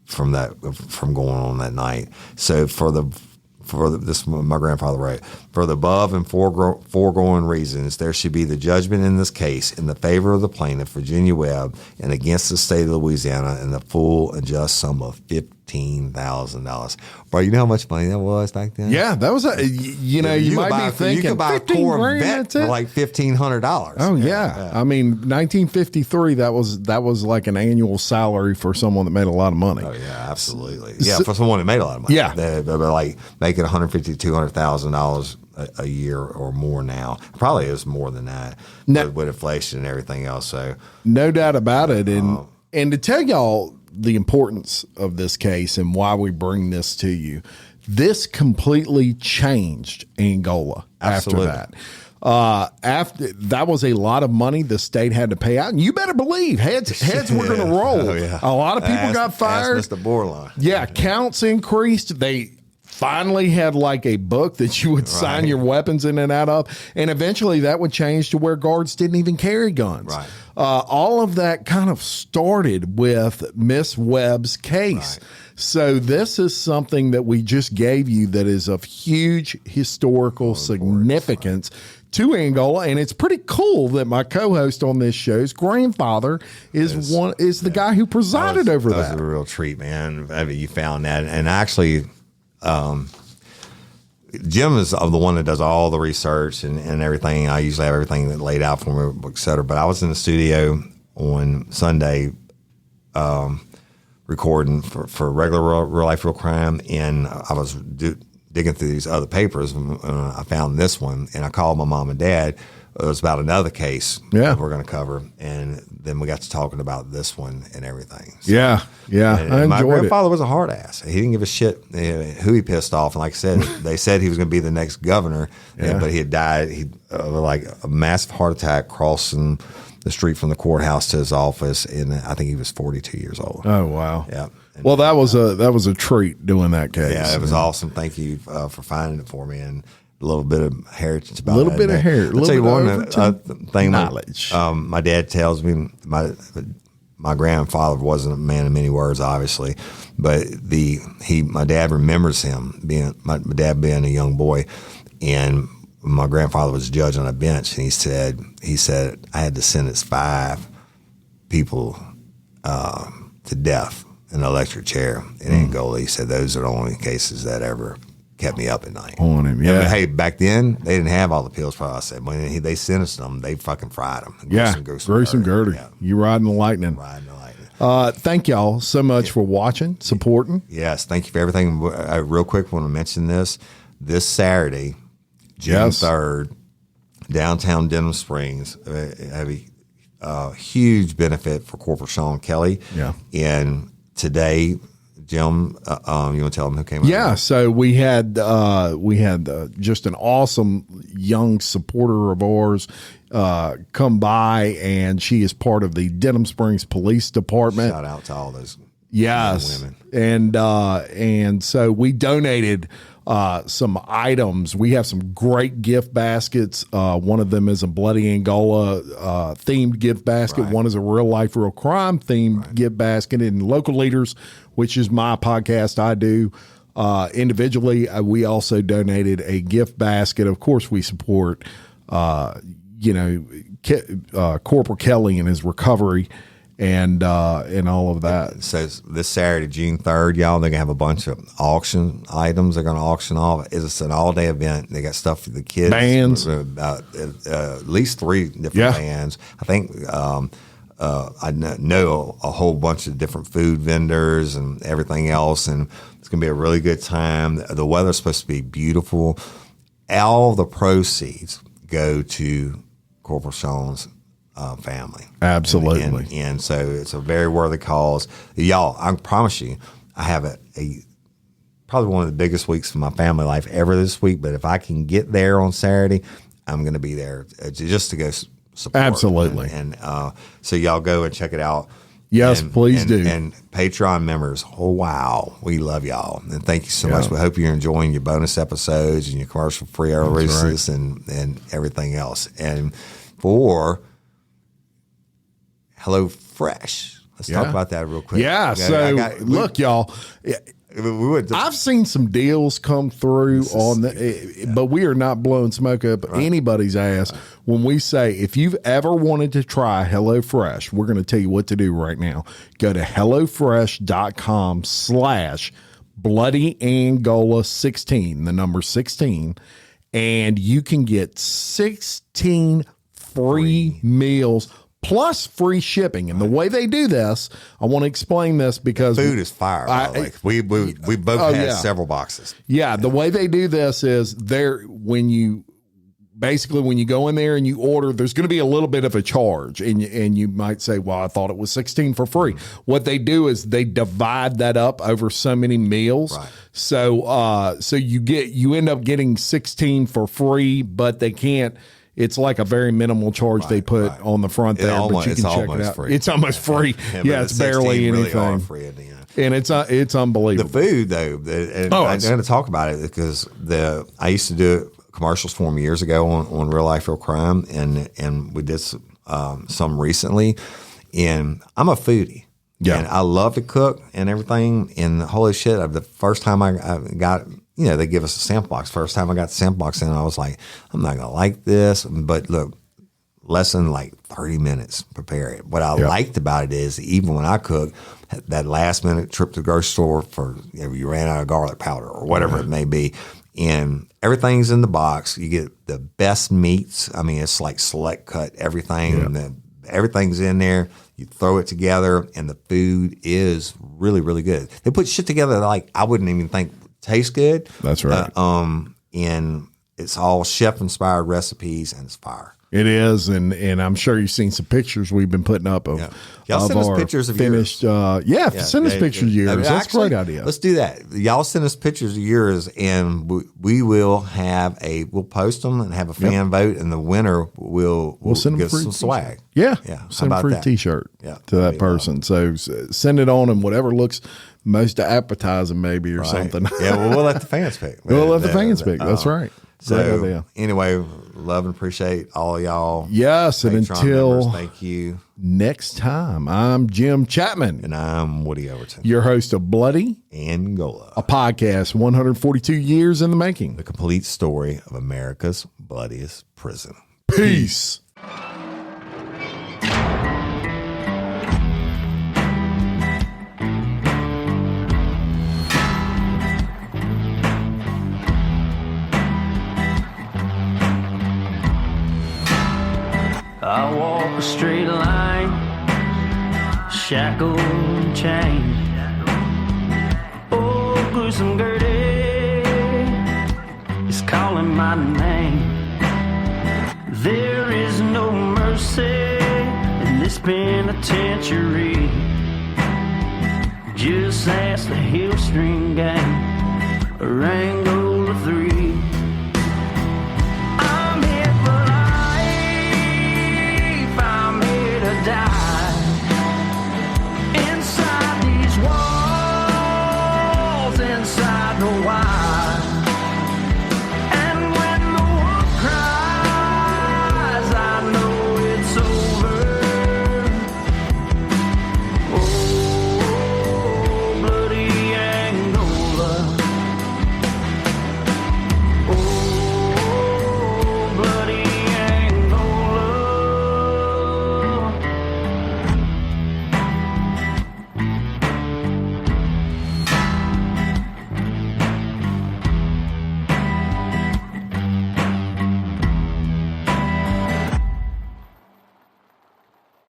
[SPEAKER 3] from going on that night. So this my grandfather wrote, for the above and foregoing reasons, there should be the judgment in this case in the favor of the plaintiff, Virginia Webb, and against the state of Louisiana in the full and just sum of $15,000. Bro, you know how much money that was back then?
[SPEAKER 2] Yeah, that was you might be thinking
[SPEAKER 3] you could buy a Corvette for like $1,500.
[SPEAKER 2] Oh yeah. I mean, 1953. That was like an annual salary for someone that made a lot of money.
[SPEAKER 3] Oh yeah, absolutely. Yeah, for someone that made a lot of money.
[SPEAKER 2] Yeah,
[SPEAKER 3] they're like making $150,000 to $200,000 a year or more now. Probably is more than that with inflation and everything else. So
[SPEAKER 2] no doubt about it. And to tell y'all the importance of this case and why we bring this to you, this completely changed Angola.
[SPEAKER 3] Absolutely.
[SPEAKER 2] After that. After that was a lot of money the state had to pay out, and you better believe heads were going to roll.
[SPEAKER 3] Oh, yeah.
[SPEAKER 2] A lot of people got fired.
[SPEAKER 3] Mr. Borland.
[SPEAKER 2] Yeah, counts increased. They finally had like a book that you would sign your weapons in and out of, and eventually that would change to where guards didn't even carry guns.
[SPEAKER 3] Right.
[SPEAKER 2] All of that kind of started with Miss Webb's case.
[SPEAKER 3] Right.
[SPEAKER 2] So this is something that we just gave you that is of huge historical significance to Angola, and it's pretty cool that my co-host on this show's grandfather is the guy who presided over that.
[SPEAKER 3] That was a real treat, man. I mean, you found that, and actually, Jim is the one that does all the research and everything. I usually have everything laid out for me, et cetera. But I was in the studio on Sunday recording for regular real life, real crime, and I was digging through these other papers, and I found this one, and I called my mom and dad. It was about another case that we're going to cover, and then we got to talking about this one and everything. So,
[SPEAKER 2] yeah.
[SPEAKER 3] And my grandfather was a hard ass. He didn't give a shit who he pissed off. And like I said, they said he was going to be the next governor, but he had died. He like a massive heart attack crossing the street from the courthouse to his office, and I think he was 42 years old.
[SPEAKER 2] Oh wow!
[SPEAKER 3] Yeah.
[SPEAKER 2] Well, that was a treat doing that case.
[SPEAKER 3] Yeah, it was awesome. Thank you for finding it for me, and a little bit of heritage about
[SPEAKER 2] a little bit of heritage.
[SPEAKER 3] I'll tell you one thing.
[SPEAKER 2] Knowledge.
[SPEAKER 3] My dad tells me my grandfather wasn't a man of many words, obviously, but my dad remembers him my dad being a young boy, and my grandfather was a judge on a bench, and he said I had to sentence 5 people to death in an electric chair in Angola. He said those are the only cases that ever kept me up at night.
[SPEAKER 2] On him, yeah.
[SPEAKER 3] I mean, hey, back then they didn't have all the pills processed. When they sentenced them, they fucking fried them.
[SPEAKER 2] Gruesome Gertie. Yeah. You riding the lightning. Thank y'all so much for watching, supporting.
[SPEAKER 3] Yes, thank you for everything. I real quick want to mention this Saturday, June 3rd, downtown Denham Springs. Have a huge benefit for Corporal Sean Kelly.
[SPEAKER 2] Yeah,
[SPEAKER 3] and today, Jim, you want to tell them who came out?
[SPEAKER 2] Yeah, so we had just an awesome young supporter of ours come by, and she is part of the Denham Springs Police Department.
[SPEAKER 3] Shout out to all those
[SPEAKER 2] women. And so we donated some items. We have some great gift baskets. One of them is a Bloody Angola themed gift basket. Right. One is a real life, real crime themed gift basket. And Local Leaders, which is my podcast I do individually, we also donated a gift basket. Of course, we support, Corporal Kelly and his recovery and all of that.
[SPEAKER 3] So this Saturday, June 3rd, y'all, they're going to have a bunch of auction items they're going to auction off. It's an all-day event. They got stuff for the kids.
[SPEAKER 2] Bands.
[SPEAKER 3] At least 3 different bands. I think I know a whole bunch of different food vendors and everything else, and it's going to be a really good time. The weather's supposed to be beautiful. All the proceeds go to Corporal Sean's family.
[SPEAKER 2] Absolutely.
[SPEAKER 3] And so it's a very worthy cause. Y'all, I promise you, I have a probably one of the biggest weeks of my family life ever this week, but if I can get there on Saturday, I'm going to be there just to go support.
[SPEAKER 2] Absolutely.
[SPEAKER 3] And so y'all go and check it out.
[SPEAKER 2] Yes, please do.
[SPEAKER 3] And Patreon members, oh, wow, we love y'all. And thank you so much. We hope you're enjoying your bonus episodes and your commercial-free releases and everything else. And for HelloFresh, let's talk about that real quick.
[SPEAKER 2] Yeah, look, y'all. I've seen some deals come through but we are not blowing smoke up anybody's ass when we say if you've ever wanted to try HelloFresh, we're going to tell you what to do right now. Go to HelloFresh.com/BloodyAngola16, the number 16, and you can get 16 free meals plus free shipping. And the way they do this, I want to explain this because
[SPEAKER 3] food is fire. We both had several boxes.
[SPEAKER 2] Yeah, the way they do this is when you go in there and you order, there's going to be a little bit of a charge, and you might say, well, I thought it was 16 for free. What they do is they divide that up over so many meals. Right. So you end up getting 16 for free, but they can't. It's like a very minimal charge they put on the front there, but you can check it out. It's almost free. Yeah, it's barely anything. Free and it's unbelievable.
[SPEAKER 3] The food, though, and I'm going to talk about it because I used to do commercials for them years ago on Real Life, Real Crime, and we did some recently. And I'm a foodie. Yeah. And I love to cook and everything. And holy shit, the first time I got – they give us a sample box. First time I got the sample box in, I was like, I'm not going to like this. But look, less than like 30 minutes, prepare it. What I liked about it is even when I cook, that last minute trip to the grocery store for, you ran out of garlic powder or whatever it may be. And everything's in the box. You get the best meats. I mean, it's like select cut, everything. Yeah. Everything's in there. You throw it together, and the food is really, really good. They put shit together like I wouldn't even think tastes good.
[SPEAKER 2] That's right.
[SPEAKER 3] And it's all chef-inspired recipes, and it's fire.
[SPEAKER 2] It is, and I'm sure you've seen some pictures we've been putting up of,
[SPEAKER 3] y'all send us pictures of
[SPEAKER 2] finished. Send us pictures of yours. That's a great idea.
[SPEAKER 3] Let's do that. Y'all send us pictures of yours, and we will we'll post them and have a fan vote, and the winner will
[SPEAKER 2] send them
[SPEAKER 3] some swag.
[SPEAKER 2] Yeah. Send a free T-shirt to that person. So send it on, and whatever looks most appetizing, maybe or something.
[SPEAKER 3] Yeah, well, we'll let the fans pick.
[SPEAKER 2] We'll let the fans pick. That's right.
[SPEAKER 3] So anyway, love and appreciate all y'all.
[SPEAKER 2] Yes, and until
[SPEAKER 3] members, thank you.
[SPEAKER 2] Next time, I'm Jim Chapman.
[SPEAKER 3] And I'm Woody Overton.
[SPEAKER 2] Your host of Bloody
[SPEAKER 3] Angola,
[SPEAKER 2] a podcast 142 years in the making.
[SPEAKER 3] The complete story of America's bloodiest prison.
[SPEAKER 2] Peace.
[SPEAKER 1] I walk a straight line, shackled and chained. Oh, gruesome Gertie is calling my name. There is no mercy in this penitentiary. Just ask the Hill String Gang or Angola.